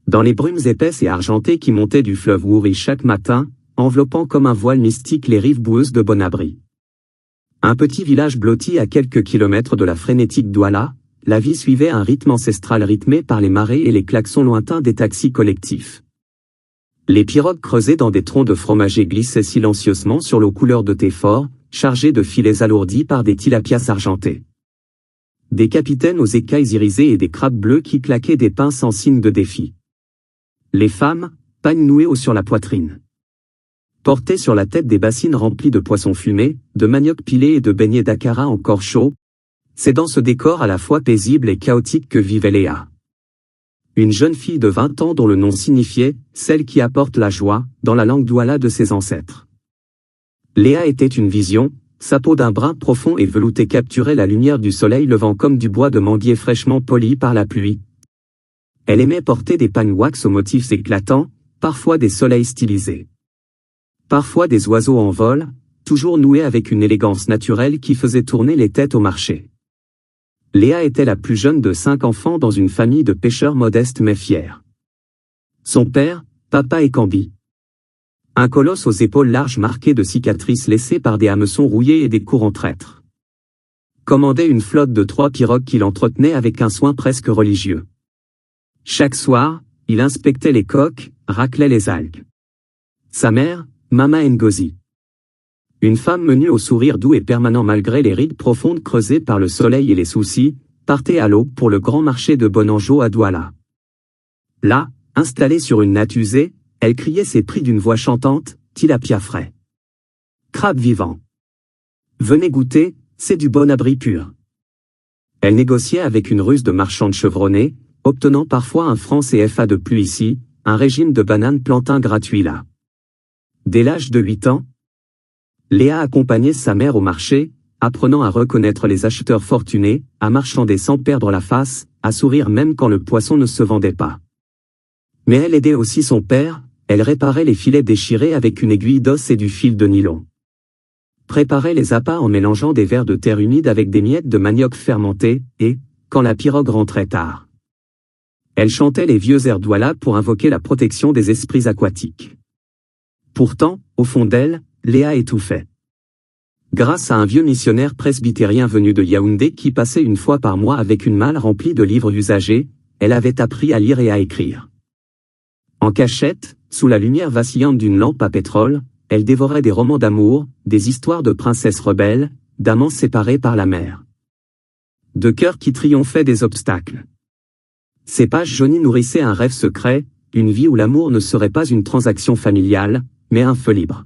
Dans les brumes épaisses et argentées qui montaient du fleuve Wouri chaque matin, enveloppant comme un voile mystique les rives boueuses de Bonabri. Un petit village blotti à quelques kilomètres de la frénétique Douala, la vie suivait un rythme ancestral rythmé par les marées et les klaxons lointains des taxis collectifs. Les pirogues creusées dans des troncs de fromager glissaient silencieusement sur l'eau couleur de thé fort, chargées de filets alourdis par des tilapias argentés. Des capitaines aux écailles irisées et des crabes bleus qui claquaient des pinces en signe de défi. Les femmes, pagnes nouées haut sur la poitrine. Portaient sur la tête des bassines remplies de poissons fumés, de manioc pilés et de beignets d'akara encore chauds. C'est dans ce décor à la fois paisible et chaotique que vivait Léa. Une jeune fille de 20 ans dont le nom signifiait « celle qui apporte la joie » dans la langue douala de ses ancêtres. Léa était une vision, sa peau d'un brun profond et velouté capturait la lumière du soleil levant comme du bois de manguier fraîchement poli par la pluie. Elle aimait porter des pagnes wax aux motifs éclatants, parfois des soleils stylisés. Parfois des oiseaux en vol, toujours noués avec une élégance naturelle qui faisait tourner les têtes au marché. Léa était la plus jeune de 5 enfants dans une famille de pêcheurs modestes mais fiers. Son père, Papa Ekambi. Un colosse aux épaules larges marquées de cicatrices laissées par des hameçons rouillés et des courants traîtres. Commandait une flotte de 3 pirogues qu'il entretenait avec un soin presque religieux. Chaque soir, il inspectait les coques, raclait les algues. Sa mère, Mama Ngozi. Une femme menue au sourire doux et permanent malgré les rides profondes creusées par le soleil et les soucis, partait à l'aube pour le grand marché de Bonanjo à Douala. Là, installée sur une natte usée, elle criait ses prix d'une voix chantante, tilapia frais. Crabe vivant. Venez goûter, c'est du Bonabri pur. Elle négociait avec une ruse de marchande chevronnée, obtenant parfois un franc CFA de plus ici, un régime de bananes plantain gratuit là. Dès l'âge de 8 ans, Léa accompagnait sa mère au marché, apprenant à reconnaître les acheteurs fortunés, à marchander sans perdre la face, à sourire même quand le poisson ne se vendait pas. Mais elle aidait aussi son père, elle réparait les filets déchirés avec une aiguille d'os et du fil de nylon. Préparait les appâts en mélangeant des vers de terre humide avec des miettes de manioc fermenté, et, quand la pirogue rentrait tard, elle chantait les vieux airs douala pour invoquer la protection des esprits aquatiques. Pourtant, au fond d'elle, Léa étouffait. Grâce à un vieux missionnaire presbytérien venu de Yaoundé qui passait une fois par mois avec une malle remplie de livres usagés, elle avait appris à lire et à écrire. En cachette, sous la lumière vacillante d'une lampe à pétrole, elle dévorait des romans d'amour, des histoires de princesses rebelles, d'amants séparés par la mer. De cœurs qui triomphaient des obstacles. Ces pages jaunies nourrissaient un rêve secret, une vie où l'amour ne serait pas une transaction familiale, mais un feu libre.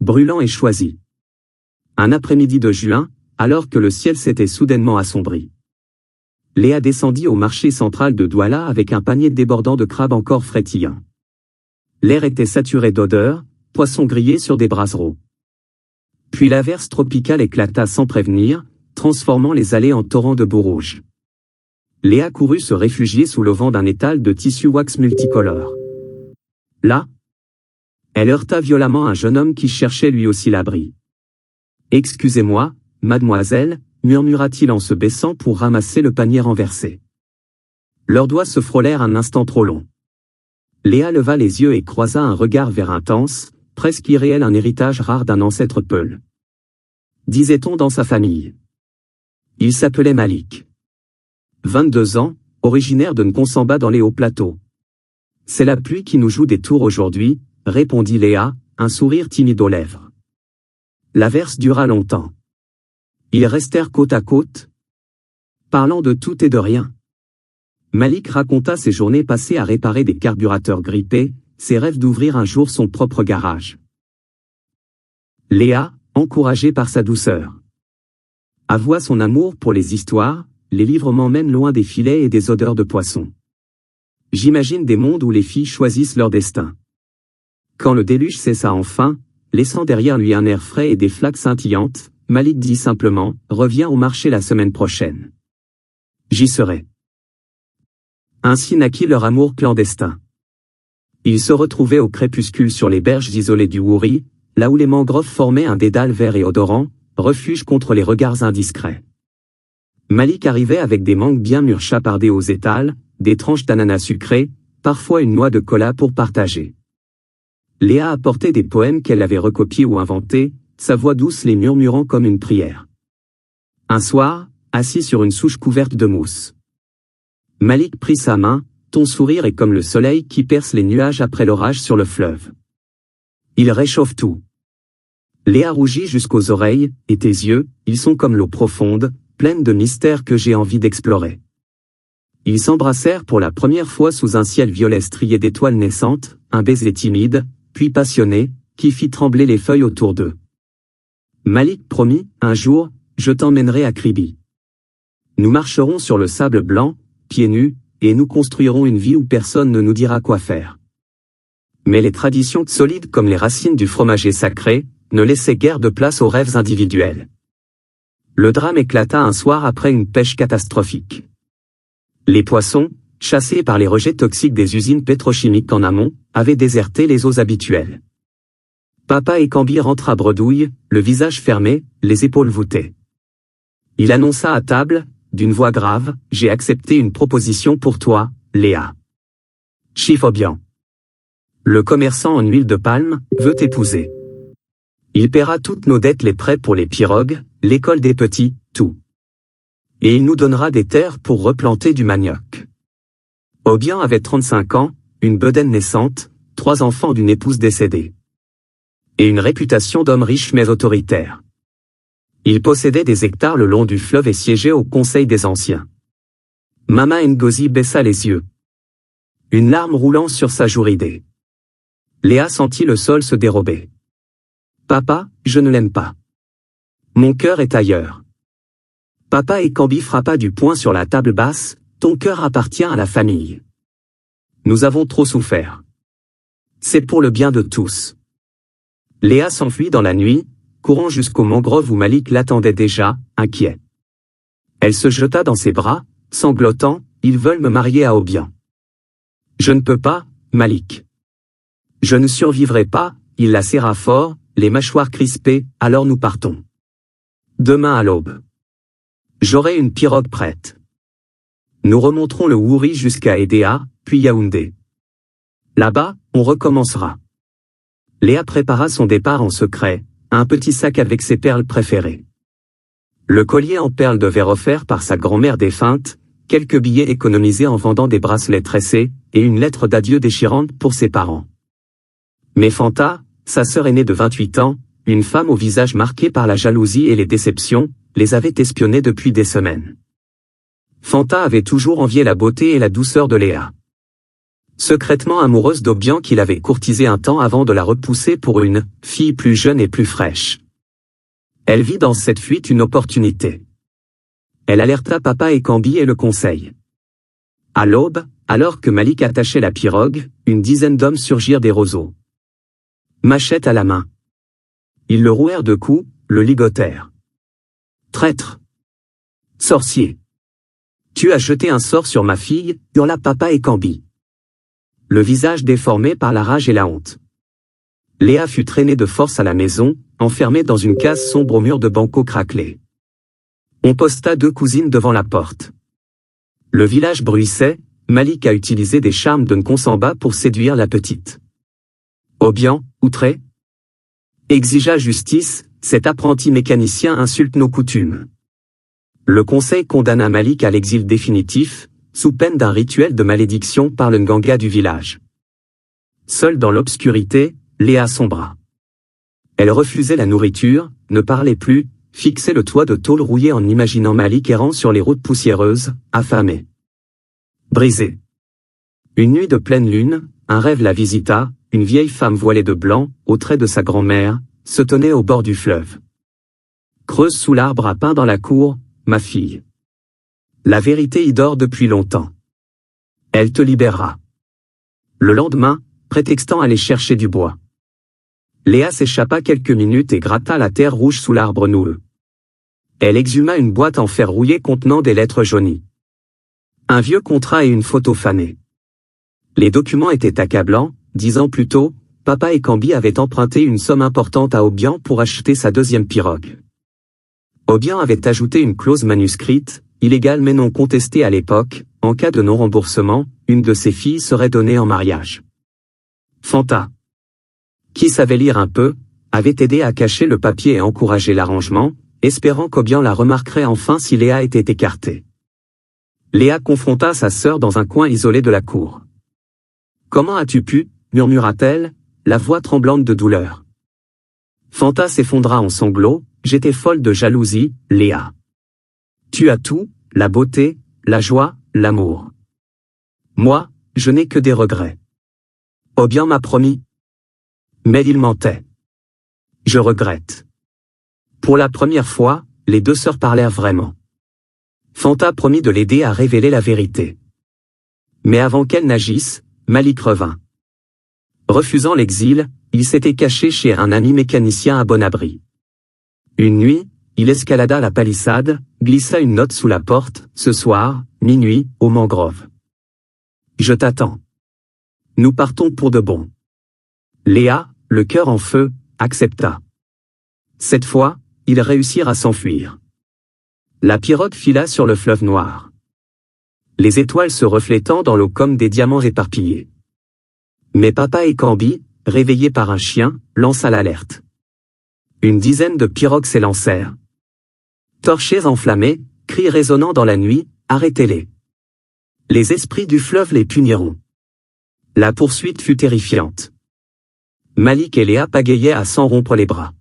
Brûlant et choisi. Un après-midi de juin, alors que le ciel s'était soudainement assombri. Léa descendit au marché central de Douala avec un panier débordant de crabes encore frétillants. L'air était saturé d'odeurs, poissons grillés sur des brassereaux. Puis l'averse tropicale éclata sans prévenir, transformant les allées en torrents de boue rouge. Léa courut se réfugier sous l'auvent d'un étal de tissu wax multicolore. Là, elle heurta violemment un jeune homme qui cherchait lui aussi l'abri. « Excusez-moi, mademoiselle » murmura-t-il en se baissant pour ramasser le panier renversé. Leurs doigts se frôlèrent un instant trop long. Léa leva les yeux et croisa un regard vert intense, presque irréel, un héritage rare d'un ancêtre peul. Disait-on dans sa famille. Il s'appelait Malik. 22 ans, originaire de Nkonsamba dans les hauts plateaux. C'est la pluie qui nous joue des tours aujourd'hui, répondit Léa, un sourire timide aux lèvres. L'averse dura longtemps. Ils restèrent côte à côte, parlant de tout et de rien. Malik raconta ses journées passées à réparer des carburateurs grippés, ses rêves d'ouvrir un jour son propre garage. Léa, encouragée par sa douceur, avoua son amour pour les histoires, les livres m'emmènent loin des filets et des odeurs de poissons. J'imagine des mondes où les filles choisissent leur destin. Quand le déluge cessa enfin, laissant derrière lui un air frais et des flaques scintillantes, Malik dit simplement, reviens au marché la semaine prochaine. J'y serai. Ainsi naquit leur amour clandestin. Ils se retrouvaient au crépuscule sur les berges isolées du Wouri, là où les mangroves formaient un dédale vert et odorant, refuge contre les regards indiscrets. Malik arrivait avec des mangues bien mûres chapardées aux étals, des tranches d'ananas sucrés, parfois une noix de cola pour partager. Léa apportait des poèmes qu'elle avait recopiés ou inventés, sa voix douce les murmurant comme une prière. Un soir, assis sur une souche couverte de mousse, Malik prit sa main, ton sourire est comme le soleil qui perce les nuages après l'orage sur le fleuve. Il réchauffe tout. Léa rougit jusqu'aux oreilles, et tes yeux, ils sont comme l'eau profonde, pleine de mystères que j'ai envie d'explorer. Ils s'embrassèrent pour la première fois sous un ciel violet strié d'étoiles naissantes, un baiser timide, puis passionné, qui fit trembler les feuilles autour d'eux. Malik promit, un jour, je t'emmènerai à Kribi. Nous marcherons sur le sable blanc, pieds nus, et nous construirons une vie où personne ne nous dira quoi faire. Mais les traditions solides comme les racines du fromager sacré, ne laissaient guère de place aux rêves individuels. Le drame éclata un soir après une pêche catastrophique. Les poissons, chassés par les rejets toxiques des usines pétrochimiques en amont, avaient déserté les eaux habituelles. Papa Ekambi rentra bredouille, le visage fermé, les épaules voûtées. Il annonça à table, d'une voix grave, j'ai accepté une proposition pour toi, Léa. Chief Obiang. Le commerçant en huile de palme, veut t'épouser. Il paiera toutes nos dettes, les prêts pour les pirogues, l'école des petits, tout. Et il nous donnera des terres pour replanter du manioc. Obiang avait 35 ans, une bedaine naissante, 3 enfants d'une épouse décédée. Et une réputation d'homme riche mais autoritaire. Il possédait des hectares le long du fleuve et siégeait au Conseil des Anciens. Mama Ngozi baissa les yeux. Une larme roulant sur sa joue ridée. Léa sentit le sol se dérober. Papa, je ne l'aime pas. Mon cœur est ailleurs. Papa Ekambi frappa du poing sur la table basse, ton cœur appartient à la famille. Nous avons trop souffert. C'est pour le bien de tous. Léa s'enfuit dans la nuit, courant jusqu'aux mangroves où Malik l'attendait déjà, inquiet. Elle se jeta dans ses bras, sanglotant, ils veulent me marier à Obiang. Je ne peux pas, Malik. Je ne survivrai pas, il la serra fort, les mâchoires crispées, alors nous partons. Demain à l'aube. J'aurai une pirogue prête. Nous remonterons le Wouri jusqu'à Edea, puis Yaoundé. Là-bas, on recommencera. Léa prépara son départ en secret, un petit sac avec ses perles préférées. Le collier en perles de verre offert par sa grand-mère défunte, quelques billets économisés en vendant des bracelets tressés, et une lettre d'adieu déchirante pour ses parents. Mais Fanta, sa sœur aînée de 28 ans, une femme au visage marqué par la jalousie et les déceptions, les avait espionnés depuis des semaines. Fanta avait toujours envié la beauté et la douceur de Léa. Secrètement amoureuse d'Obiang qu'il avait courtisé un temps avant de la repousser pour une fille plus jeune et plus fraîche. Elle vit dans cette fuite une opportunité. Elle alerta Papa Ekambi et le conseil. À l'aube, alors que Malik attachait la pirogue, une dizaine d'hommes surgirent des roseaux. Machette à la main. Ils le rouèrent de coups, le ligotèrent. Traître. Sorcier. Tu as jeté un sort sur ma fille, hurla Papa Ekambi. Le visage déformé par la rage et la honte. Léa fut traînée de force à la maison, enfermée dans une case sombre au mur de banco craquelé. On posta 2 cousines devant la porte. Le village bruissait, Malik a utilisé des charmes de Nkonsamba pour séduire la petite. Obiang, outré, exigea justice, cet apprenti mécanicien insulte nos coutumes. Le conseil condamna Malik à l'exil définitif, sous peine d'un rituel de malédiction par le Nganga du village. Seule dans l'obscurité, Léa sombra. Elle refusait la nourriture, ne parlait plus, fixait le toit de tôle rouillé en imaginant Malik errant sur les routes poussiéreuses, affamé. Brisé. Une nuit de pleine lune, un rêve la visita, une vieille femme voilée de blanc, aux traits de sa grand-mère, se tenait au bord du fleuve. Creuse sous l'arbre à pin dans la cour, ma fille. La vérité y dort depuis longtemps. Elle te libérera. Le lendemain, prétextant aller chercher du bois. Léa s'échappa quelques minutes et gratta la terre rouge sous l'arbre noueux. Elle exhuma une boîte en fer rouillé contenant des lettres jaunies. Un vieux contrat et une photo fanée. Les documents étaient accablants, 10 ans plus tôt, Papa Ekambi avait emprunté une somme importante à Obiang pour acheter sa 2e pirogue. Obiang avait ajouté une clause manuscrite, illégale mais non contestée à l'époque, en cas de non-remboursement, une de ses filles serait donnée en mariage. Fanta, qui savait lire un peu, avait aidé à cacher le papier et encouragé l'arrangement, espérant qu'Obian la remarquerait enfin si Léa était écartée. Léa confronta sa sœur dans un coin isolé de la cour. « Comment as-tu pu » murmura-t-elle, la voix tremblante de douleur. Fanta s'effondra en sanglots. « J'étais folle de jalousie, Léa. Tu as tout, la beauté, la joie, l'amour. Moi, je n'ai que des regrets. Obian m'a promis. Mais il mentait. Je regrette. » Pour la première fois, les deux sœurs parlèrent vraiment. Fanta promit de l'aider à révéler la vérité. Mais avant qu'elle n'agisse, Malik revint. Refusant l'exil, il s'était caché chez un ami mécanicien à bon abri. Une nuit, il escalada la palissade, glissa une note sous la porte, « Ce soir, minuit, aux mangroves. Je t'attends. Nous partons pour de bon. » Léa, le cœur en feu, accepta. Cette fois, ils réussirent à s'enfuir. La pirogue fila sur le fleuve noir. Les étoiles se reflétant dans l'eau comme des diamants éparpillés. Mais Papa Ekambi, réveillé par un chien, lança l'alerte. Une dizaine de pirogues s'élancèrent. Torchers enflammés, cris résonnant dans la nuit, arrêtez-les. Les esprits du fleuve les puniront. La poursuite fut terrifiante. Malik et Léa pagayaient à s'en rompre les bras.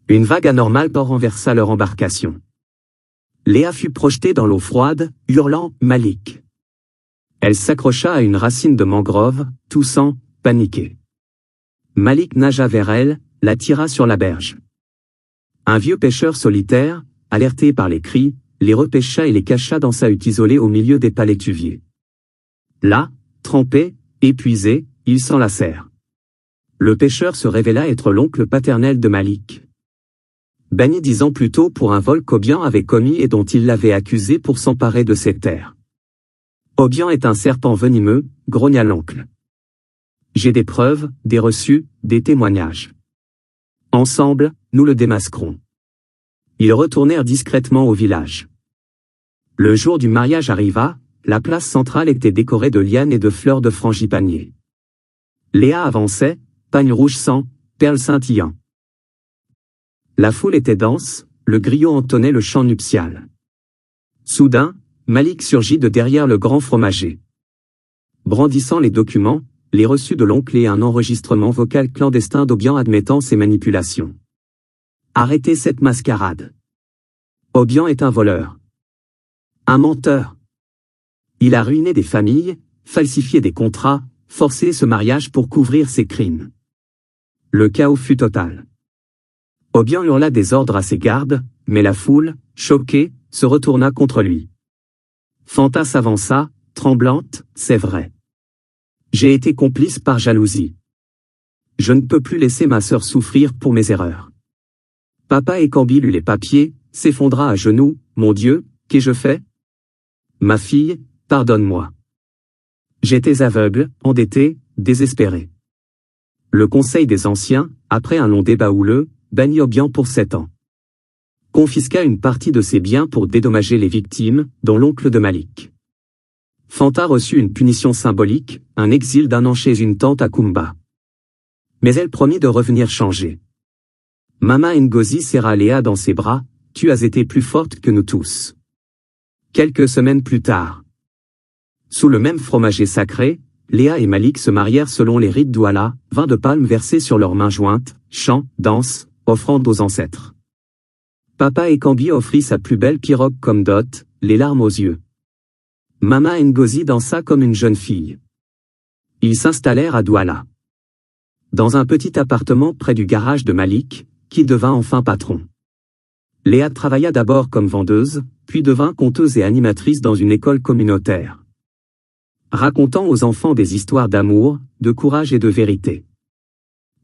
Une vague anormale renversa leur embarcation. Léa fut projetée dans l'eau froide, hurlant « Malik ». Elle s'accrocha à une racine de mangrove, toussant, paniquée. Malik nagea vers elle, la tira sur la berge. Un vieux pêcheur solitaire, alerté par les cris, les repêcha et les cacha dans sa hutte isolée au milieu des palétuviers. Là, trempés, épuisés, ils s'enlacèrent. Le pêcheur se révéla être l'oncle paternel de Malik. Banni 10 ans plus tôt pour un vol qu'Obian avait commis et dont il l'avait accusé pour s'emparer de ses terres. « Obian est un serpent venimeux », grogna l'oncle. « J'ai des preuves, des reçus, des témoignages. Ensemble, nous le démasquerons. » Ils retournèrent discrètement au village. Le jour du mariage arriva, la place centrale était décorée de lianes et de fleurs de frangipanier. Léa avançait, pagne rouge sang, perles scintillant. La foule était dense, le griot entonnait le chant nuptial. Soudain, Malik surgit de derrière le grand fromager. Brandissant les documents, les reçus de l'oncle et un enregistrement vocal clandestin d'Obian admettant ses manipulations. Arrêtez cette mascarade. Obian est un voleur. Un menteur. Il a ruiné des familles, falsifié des contrats, forcé ce mariage pour couvrir ses crimes. Le chaos fut total. Obian hurla des ordres à ses gardes, mais la foule, choquée, se retourna contre lui. Fanta s'avança, tremblante, « C'est vrai. J'ai été complice par jalousie. Je ne peux plus laisser ma sœur souffrir pour mes erreurs. » Papa Ekambi lut les papiers, s'effondra à genoux, « Mon Dieu, qu'ai-je fait? Ma fille, pardonne-moi. J'étais aveugle, endetté, désespéré. » Le Conseil des Anciens, après un long débat houleux, bannit Obian pour 7 ans. Confisqua une partie de ses biens pour dédommager les victimes, dont l'oncle de Malik. Fanta reçut une punition symbolique, un exil d'1 an chez une tante à Kumba. Mais elle promit de revenir changer. Mama Ngozi serra Léa dans ses bras, « Tu as été plus forte que nous tous. » Quelques semaines plus tard. Sous le même fromager sacré, Léa et Malik se marièrent selon les rites douala, vin de palme versé sur leurs mains jointes, chants, danses, offrandes aux ancêtres. Papa Ekambi offrit sa plus belle pirogue comme dot, les larmes aux yeux. Mama Ngozi dansa comme une jeune fille. Ils s'installèrent à Douala. Dans un petit appartement près du garage de Malik, qui devint enfin patron. Léa travailla d'abord comme vendeuse, puis devint conteuse et animatrice dans une école communautaire. Racontant aux enfants des histoires d'amour, de courage et de vérité.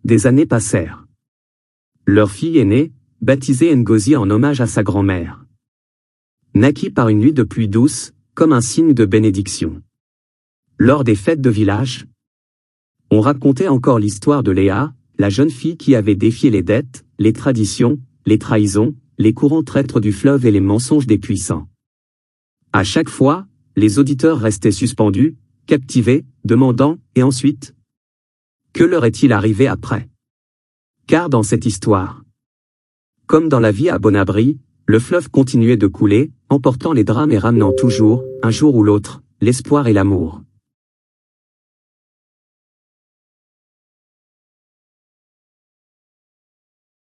Des années passèrent. Leur fille aînée, baptisée Ngozi en hommage à sa grand-mère, naquit par une nuit de pluie douce, comme un signe de bénédiction. Lors des fêtes de village, on racontait encore l'histoire de Léa, la jeune fille qui avait défié les dettes, les traditions, les trahisons, les courants traîtres du fleuve et les mensonges des puissants. À chaque fois, les auditeurs restaient suspendus, captivés, demandant, et ensuite? Que leur est-il arrivé après? Car dans cette histoire, comme dans la vie à Bon-Abri, le fleuve continuait de couler, emportant les drames et ramenant toujours, un jour ou l'autre, l'espoir et l'amour.